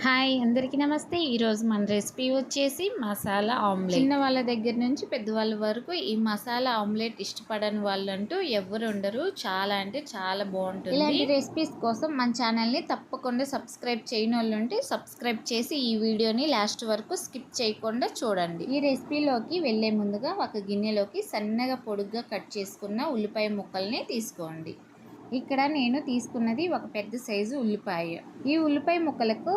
Hi అందరికీ నమస్తే. ఈరోజు మన రెసిపీ వచ్చేసి మసాలా ఆమ్లెట్. చిన్న వాళ్ళ దగ్గర నుంచి పెద్దవాళ్ళ వరకు ఈ మసాలా ఆమ్లెట్ ఇష్టపడని వాళ్ళంటూ ఎవరు ఉండరు. చాలా అంటే చాలా బాగుంటుంది. ఇలాంటి రెసిపీస్ కోసం మన ఛానల్ని తప్పకుండా సబ్స్క్రైబ్ చేయని వాళ్ళు ఉంటే సబ్స్క్రైబ్ చేసి ఈ వీడియోని లాస్ట్ వరకు స్కిప్ చేయకుండా చూడండి. ఈ రెసిపీలోకి వెళ్ళే ముందుగా ఒక గిన్నెలోకి సన్నగా పొడుగ్గా కట్ చేసుకున్న ఉల్లిపాయ ముక్కల్ని తీసుకోండి. ఇక్కడ నేను తీసుకున్నది ఒక పెద్ద సైజు ఉల్లిపాయ. ఈ ఉల్లిపాయ ముక్కలకు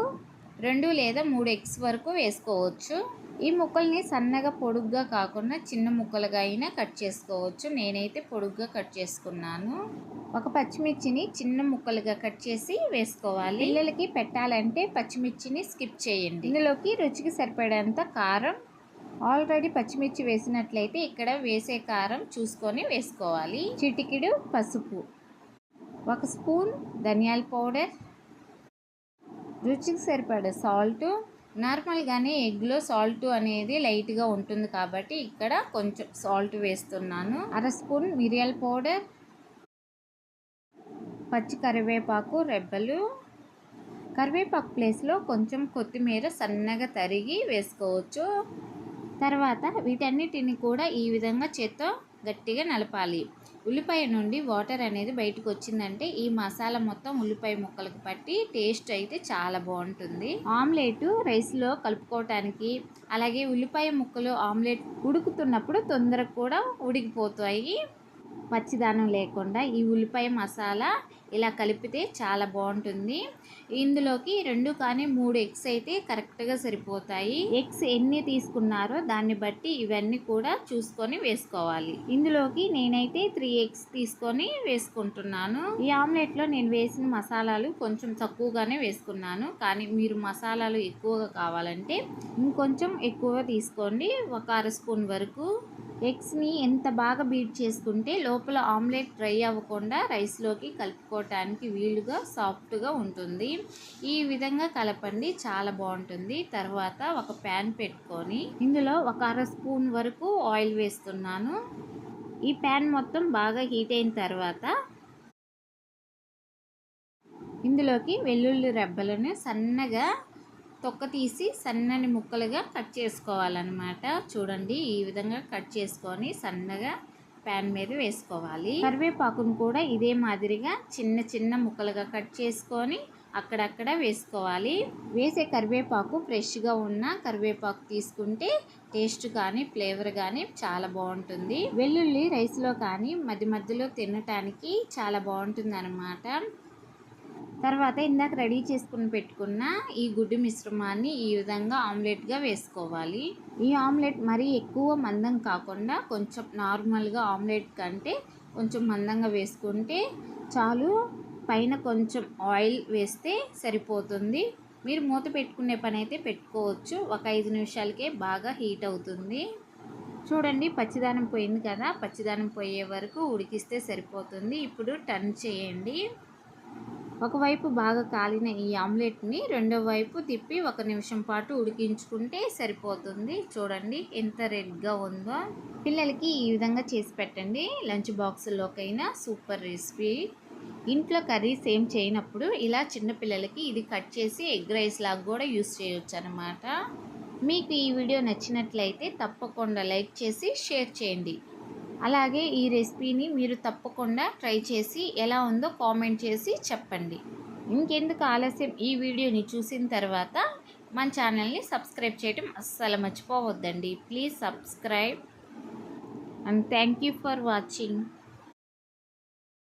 2 లేదా 3 ఎగ్స్ వరకు వేసుకోవచ్చు. ఈ ముక్కల్ని సన్నగా పొడుగ్గా కాకుండా చిన్న ముక్కలుగా అయినా కట్ చేసుకోవచ్చు. నేనైతే పొడుగ్గా కట్ చేసుకున్నాను. ఒక పచ్చిమిర్చిని చిన్న ముక్కలుగా కట్ చేసి వేసుకోవాలి. పిల్లలకి పెట్టాలంటే పచ్చిమిర్చిని స్కిప్ చేయండి. ఇందులోకి రుచికి సరిపడేంత కారం, ఆల్రెడీ పచ్చిమిర్చి వేసినట్లయితే ఇక్కడ వేసే కారం చూసుకొని వేసుకోవాలి. చిటికెడు పసుపు, 1 స్పూన్ ధనియాల పౌడర్, రుచికి సరిపడే సాల్ట్. నార్మల్గానే ఎగ్లో సాల్ట్ అనేది లైట్గా ఉంటుంది కాబట్టి ఇక్కడ కొంచెం సాల్ట్ వేస్తున్నాను. 1/2 స్పూన్ మిరియాల పౌడర్, పచ్చి కరివేపాకు రెబ్బలు, కరివేపాకు ప్లేస్లో కొంచెం కొత్తిమీర సన్నగా తరిగి వేసుకోవచ్చు. తర్వాత వీటన్నిటిని కూడా ఈ విధంగా చేత్తో గట్టిగా నలపాలి. ఉల్లిపాయ నుండి వాటర్ అనేది బయటకు వచ్చిందంటే ఈ మసాలా మొత్తం ఉల్లిపాయ ముక్కలకు పట్టి టేస్ట్ అయితే చాలా బాగుంటుంది. ఆమ్లెట్ రైస్లో కలుపుకోవటానికి, అలాగే ఉల్లిపాయ ముక్కలు ఆమ్లెట్ ఉడుకుతున్నప్పుడు తొందరగా కూడా ఉడికిపోతాయి. పచ్చిదానం లేకుండా ఈ ఉల్లిపాయ మసాలా ఇలా కలిపితే చాలా బాగుంటుంది. ఇందులోకి 2 కానీ 3 ఎగ్స్ అయితే కరెక్ట్గా సరిపోతాయి. ఎగ్స్ ఎన్ని తీసుకున్నారో దాన్ని బట్టి ఇవన్నీ కూడా చూసుకొని వేసుకోవాలి. ఇందులోకి నేనైతే 3 ఎగ్స్ తీసుకొని వేసుకుంటున్నాను. ఈ ఆమ్లెట్లో నేను వేసిన మసాలాలు కొంచెం తక్కువగానే వేసుకున్నాను. కానీ మీరు మసాలాలు ఎక్కువగా కావాలంటే ఇంకొంచెం ఎక్కువ తీసుకోండి. 1/2 స్పూన్ వరకు. ఎగ్స్ని ఎంత బాగా బీట్ చేసుకుంటే లోపల ఆమ్లెట్ డ్రై అవ్వకుండా రైస్లోకి కలుపుకోవటానికి వీలుగా సాఫ్ట్గా ఉంటుంది. ఈ విధంగా కలపండి, చాలా బాగుంటుంది. తర్వాత ఒక ప్యాన్ పెట్టుకొని ఇందులో 1/2 స్పూన్ వరకు ఆయిల్ వేస్తున్నాను. ఈ ప్యాన్ మొత్తం బాగా హీట్ అయిన తర్వాత ఇందులోకి వెల్లుల్లి రెబ్బలను సన్నగా తొక్క తీసి సన్నని ముక్కలుగా కట్ చేసుకోవాలన్నమాట. చూడండి, ఈ విధంగా కట్ చేసుకొని సన్నగా ప్యాన్ మీద వేసుకోవాలి. కరివేపాకును కూడా ఇదే మాదిరిగా చిన్న చిన్న ముక్కలుగా కట్ చేసుకొని అక్కడక్కడ వేసుకోవాలి. వేసే కరివేపాకు ఫ్రెష్గా ఉన్న కరివేపాకు తీసుకుంటే టేస్ట్ కానీ ఫ్లేవర్ కానీ చాలా బాగుంటుంది. వెల్లుల్లి రైస్లో కానీ మధ్య మధ్యలో తినటానికి చాలా బాగుంటుంది అన్నమాట. తర్వాత ఇందాక రెడీ చేసుకుని పెట్టుకున్న ఈ గుడ్డు మిశ్రమాన్ని ఈ విధంగా ఆమ్లెట్గా వేసుకోవాలి. ఈ ఆమ్లెట్ మరీ ఎక్కువ మందం కాకుండా కొంచెం నార్మల్గా ఆమ్లెట్ కంటే కొంచెం మందంగా వేసుకుంటే చాలు. పైన కొంచెం ఆయిల్ వేస్తే సరిపోతుంది. మీరు మూత పెట్టుకునే పని అయితే పెట్టుకోవచ్చు. ఒక 5 నిమిషాలకే బాగా హీట్ అవుతుంది. చూడండి, పచ్చిదానం పోయింది కదా, పచ్చిదానం పోయే వరకు ఉడికిస్తే సరిపోతుంది. ఇప్పుడు టర్న్ చేయండి. ఒకవైపు బాగా కాలిన ఈ ఆమ్లెట్ని రెండో వైపు తిప్పి 1 నిమిషం పాటు ఉడికించుకుంటే సరిపోతుంది. చూడండి ఎంత రెడ్గా ఉందో. పిల్లలకి ఈ విధంగా చేసి పెట్టండి. లంచ్ బాక్సుల్లోకైనా సూపర్ రెసిపీ. ఇంట్లో కర్రీస్ ఏం చేయనప్పుడు ఇలా చిన్నపిల్లలకి ఇది కట్ చేసి ఎగ్ రైస్ లాగా కూడా యూస్ చేయొచ్చు అన్నమాట. మీకు ఈ వీడియో నచ్చినట్లయితే తప్పకుండా లైక్ చేసి షేర్ చేయండి. అలాగే ఈ రెసిపీని మీరు తప్పకుండా ట్రై చేసి ఎలా ఉందో కామెంట్ చేసి చెప్పండి. ఇంకెందుకు ఆలస్యం, ఈ వీడియోని చూసిన తర్వాత మన ఛానల్ని సబ్స్క్రైబ్ చేయడం అస్సలు మర్చిపోవద్దండి. Please subscribe and thank you for watching.